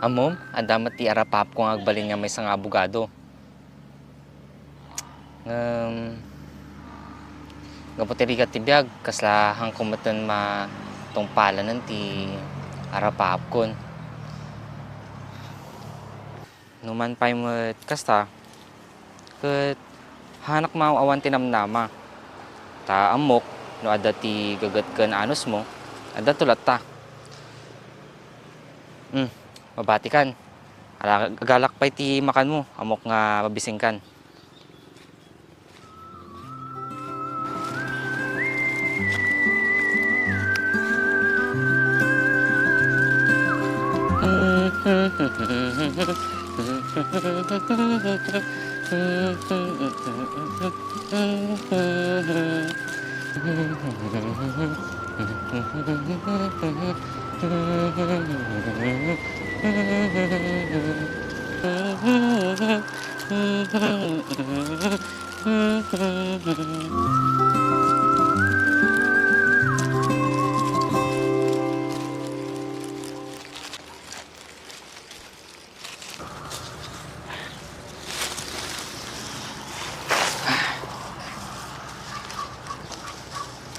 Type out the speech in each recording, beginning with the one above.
Amom, adamat ti arapap ko nga agbalin nga may isang abogado. Gapotiri ka tibiyag, kaslahang kumatan ma tong palanan ti arapap kon. Numan pa'y mo kasta, kat hanak maawan tinamnama. Ta amok, no ada ti gagat kan anos mo, ada tulat ta. Mabati kan. Galak pa ti makan mo, amok nga mabising kan.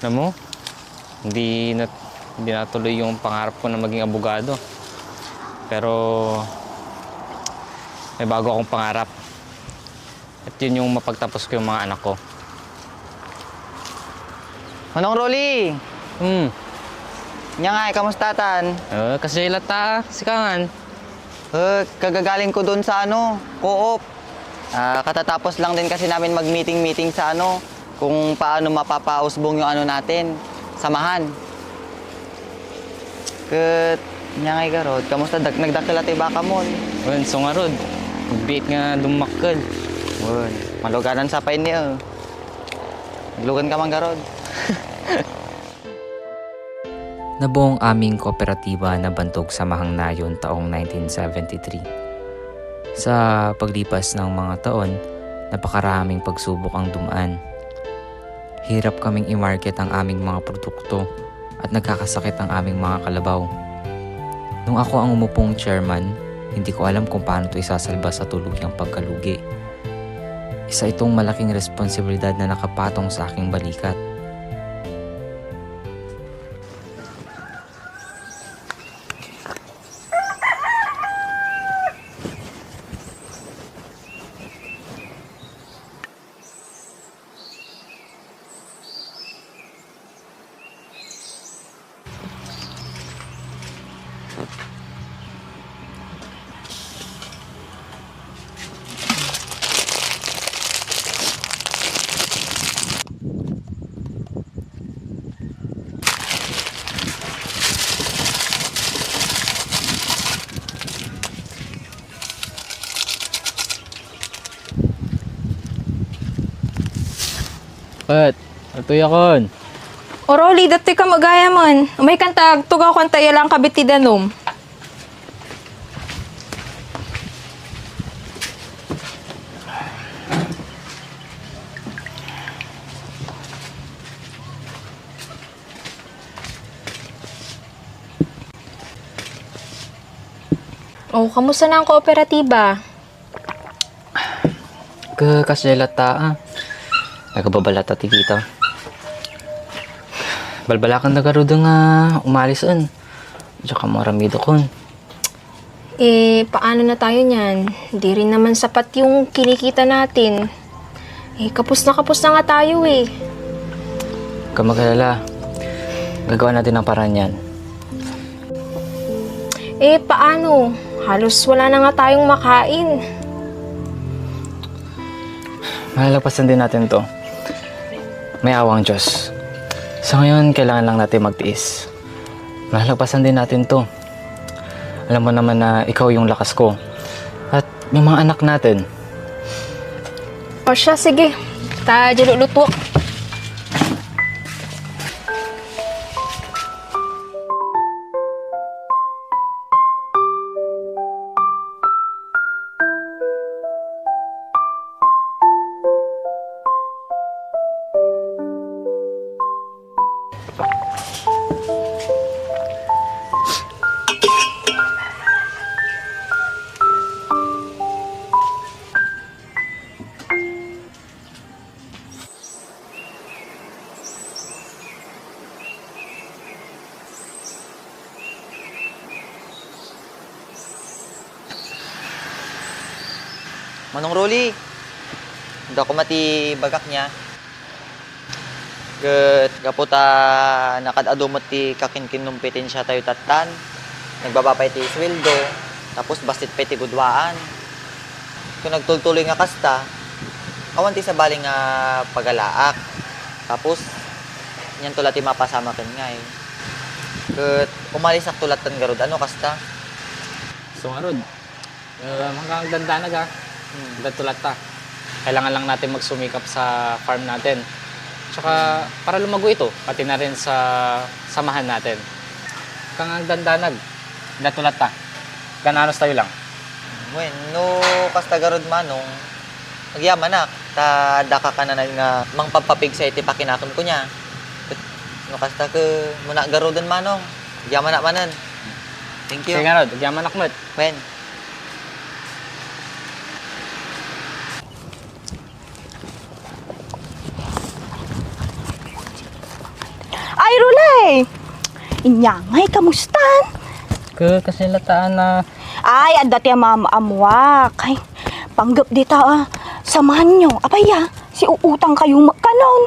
Alam mo, hindi natuloy yung pangarap ko na maging abogado. Pero may bago akong pangarap. At yun yung mapagtapos ko yung mga anak ko. Manong Rolly! Nya nga, kamusta tan? Kasi lata, sikangan. Kagagaling ko doon sa co-op. Katatapos lang din kasi namin mag-meeting sa kung paano mapapausbong yung natin, samahan. Nya nga garod, kamusta nagdakila tayo baka mo? So nga rod, magbiit nga dumakkel. Maluganan sa pain niya. Maglugan ka man garod. Nabuo ang aming kooperatiba na Bantog Samahang Nayon taong 1973. Sa paglipas ng mga taon, napakaraming pagsubok ang dumaan. Hirap kaming i-market ang aming mga produkto at nagkakasakit ang aming mga kalabaw. Nung ako ang umupong chairman, hindi ko alam kung paano ito isasalba sa tulugyang pagkalugi. Isa itong malaking responsibilidad na nakapatong sa aking balikat. Ito yakon. O Rolly, dati ka magaya man. Umay kantag, tugaw kanta lang kabitidanom. Oh, kamusta na ang kooperatiba? Kasyelata nagababalata ti kita. Balbalakan na garo nga umalisan. Tsaka maramido kon. Paano na tayo niyan? Hindi rin naman sapat yung kinikita natin. Kapos na nga tayo Kamagalala. Gagawa natin ang paraan yan. Paano? Halos wala na nga tayong makain. Malalagpasan din natin to. May awang Diyos. Sa ngayon, kailangan lang natin magtiis. Malalagpasan din natin to. Alam mo naman na ikaw yung lakas ko. At yung mga anak natin. O siya, sige. Tayo luto. Manong Rolly, hindi ako mati bagak niya. Kaputa nakadadumot ti kakinkinumpitin siya tayo tatan. Nagbabapay ti sweldo, tapos bastit pa ti gudwaan. Kung nagtultuloy nga kasta, awan ti sa baling nga pagalaak. Tapos, yan tula ti mapasama ken nga eh. Kat umalis ak tulat tan garud, ano kasta? So nga Rod, hanggang dandanag ha. Tulat ta. Kailangan lang natin magsumikap sa farm natin. Tsaka para lumago ito, pati na rin sa samahan natin. Hanggang dandanag, tulat ta. Gananos tayo lang. Wen, no kasta garud manong, nagyaman na, ta daka ka na nga mangpapapig sa iti pakinatom ko niya. No kasta ke muna garudan manong, nagyaman na manan. Thank you. Sige nga Rod, yaman akmet. Wen. Ay, Rulay! Inyangay, kamustan? Kasi lataan na Ay, dati mama amuak. Ay, panggap dita samahan nyo. Apay si uutang kayong magkanon.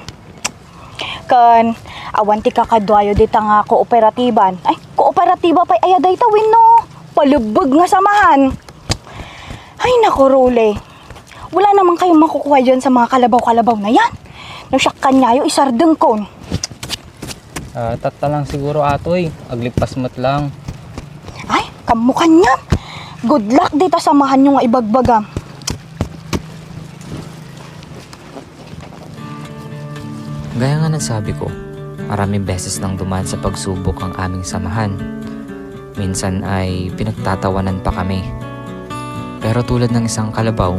Kan, awan ti kakadwayo dita nga kooperatiban. Ay, kooperatiba pa'y ayaday tawin no. Palubog nga samahan. Ay, naku, Rule. Wala naman kayong makukuha dyan sa mga kalabaw-kalabaw na yan. Nasyak kanyayo, isardeng kon. tatta lang siguro atoy. Aglipas mo't lang. Ay, kamukan niya. Good luck dito samahan nyo nga ibagbagam. Gaya nga ng sabi ko, maraming beses nang dumaan sa pagsubok ang aming samahan. Minsan ay pinagtatawanan pa kami. Pero tulad ng isang kalabaw,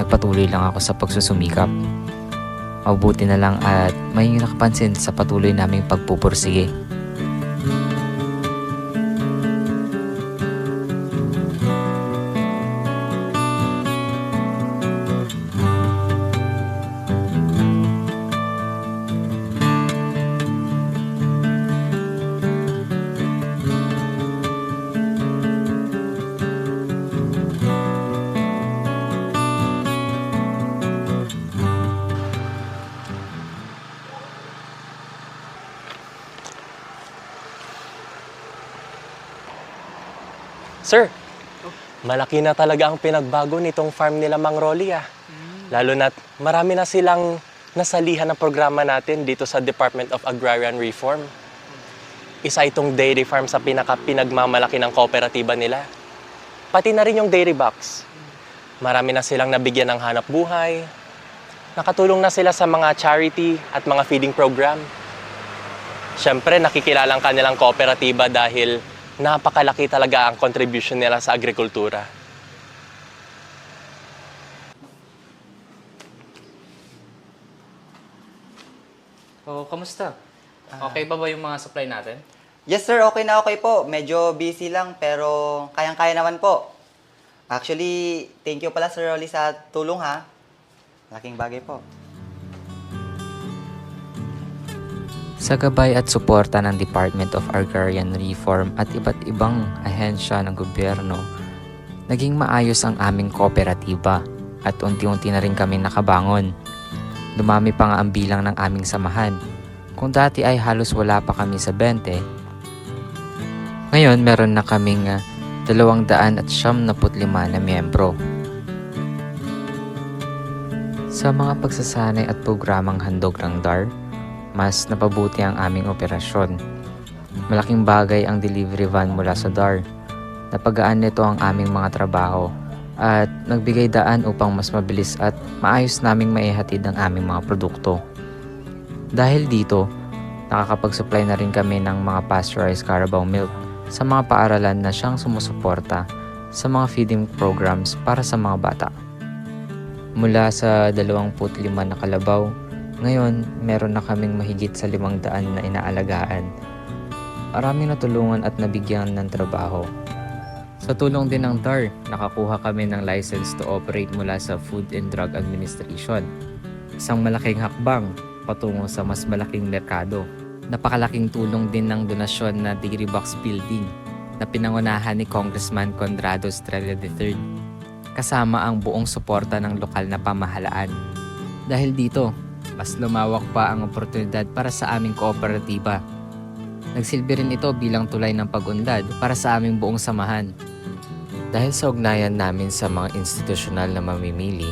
nagpatuloy lang ako sa pagsusumikap. Mabuti na lang at may nakapansin sa patuloy naming pagpupursige. Sir, malaki na talaga ang pinagbago nitong farm nila Mang Rolly Lalo na't marami na silang nasalihan ng programa natin dito sa Department of Agrarian Reform. Isa itong dairy farm sa pinagmamalaki ng kooperatiba nila. Pati na rin yung dairy box. Marami na silang nabigyan ng hanap buhay. Nakatulong na sila sa mga charity at mga feeding program. Siyempre, nakikilala ang kanilang kooperatiba dahil napakalaki talaga ang contribution nila sa agrikultura. Kamusta? Okay pa ba yung mga supply natin? Yes sir, okay na okay po. Medyo busy lang pero kayang-kaya naman po. Actually, thank you pala Sir Rolly sa tulong ha. Malaking bagay po. Sa gabay at suporta ng Department of Agrarian Reform at iba't ibang ahensya ng gobyerno, naging maayos ang aming kooperatiba at unti-unti na rin kami nakabangon. Dumami pa nga ang bilang ng aming samahan. Kung dati ay halos wala pa kami sa 20, ngayon meron na kaming 275 na miyembro. Sa mga pagsasanay at programang handog ng DAR, mas napabuti ang aming operasyon. Malaking bagay ang delivery van mula sa DAR. Napagaan nito ang aming mga trabaho at nagbigay daan upang mas mabilis at maayos naming maihatid ang aming mga produkto. Dahil dito, nakakapag-supply na rin kami ng mga pasteurized Carabao milk sa mga paaralan na siyang sumusuporta sa mga feeding programs para sa mga bata. Mula sa 25 na kalabaw, ngayon meron na kaming mahigit sa 500 na inaalagaan. Maraming natulungan at nabigyan ng trabaho. Sa tulong din ng DAR, nakakuha kami ng license to operate mula sa Food and Drug Administration. Isang malaking hakbang patungo sa mas malaking merkado. Napakalaking tulong din ng donasyon na dairy box building na pinangunahan ni Congressman Conrado Estrella III. kasama ang buong suporta ng lokal na pamahalaan. Dahil dito, mas lumawak pa ang oportunidad para sa aming kooperatiba. Nagsilbi rin ito bilang tulay ng pag-unlad para sa aming buong samahan. Dahil sa ugnayan namin sa mga institusyonal na mamimili,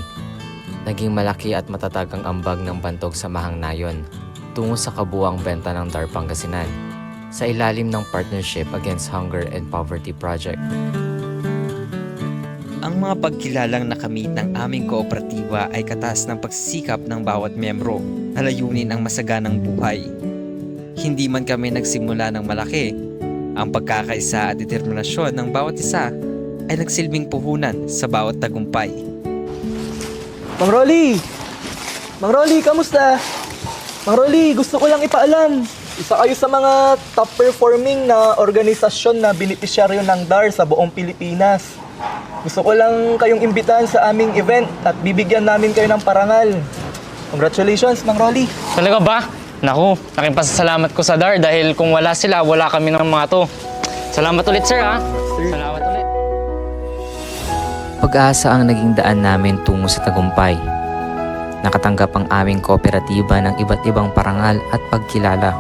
naging malaki at matatag ang ambag ng Bantog Samahang Nayon tungo sa kabuuang benta ng DAR Pangasinan sa ilalim ng Partnership Against Hunger and Poverty Project. Ang mga pagkilalang nakamit ng aming kooperatiba ay katas ng pagsisikap ng bawat miyembro na layunin ang masaganang buhay. Hindi man kami nagsimula ng malaki, ang pagkakaisa at determinasyon ng bawat isa ay nagsilbing puhunan sa bawat tagumpay. Mang Rolly! Mang Rolly, kamusta? Mang Rolly, gusto ko lang ipaalam. Isa kayo sa mga top performing na organisasyon na benepisyaryo ng DAR sa buong Pilipinas. Gusto ko lang kayong imbitahan sa aming event at bibigyan namin kayo ng parangal. Congratulations, Mang Rolly! Talaga ba? Naku, laking pasasalamat ko sa DAR dahil kung wala sila, wala kami ng mga to. Salamat ulit, sir, ha? Salamat ulit. Pag-asa ang naging daan namin tungo sa tagumpay. Nakatanggap ang aming kooperatiba ng iba't ibang parangal at pagkilala.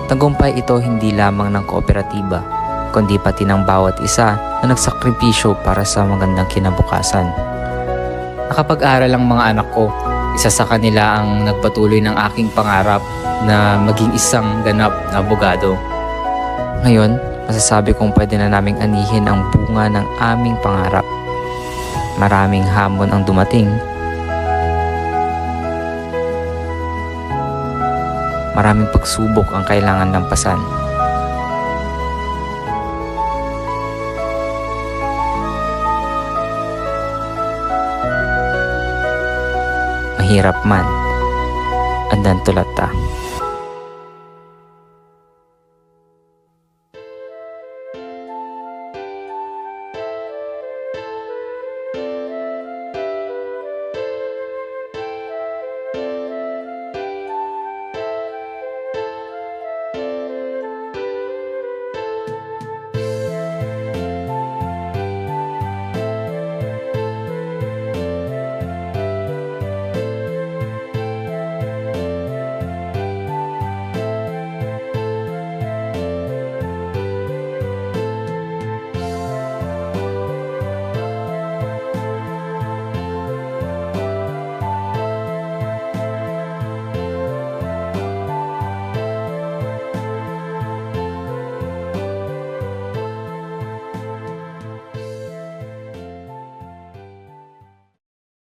Tagumpay ito hindi lamang ng kooperatiba, kundi pati ng bawat isa na nagsakripisyo para sa magandang kinabukasan. Nakapag-aral ang mga anak ko. Isa sa kanila ang nagpatuloy ng aking pangarap na maging isang ganap na abogado. Ngayon, masasabi kong pwede na naming anihin ang bunga ng aming pangarap. Maraming hamon ang dumating. Maraming pagsubok ang kailangan lampasan. Mahirap man, andan tulad ta.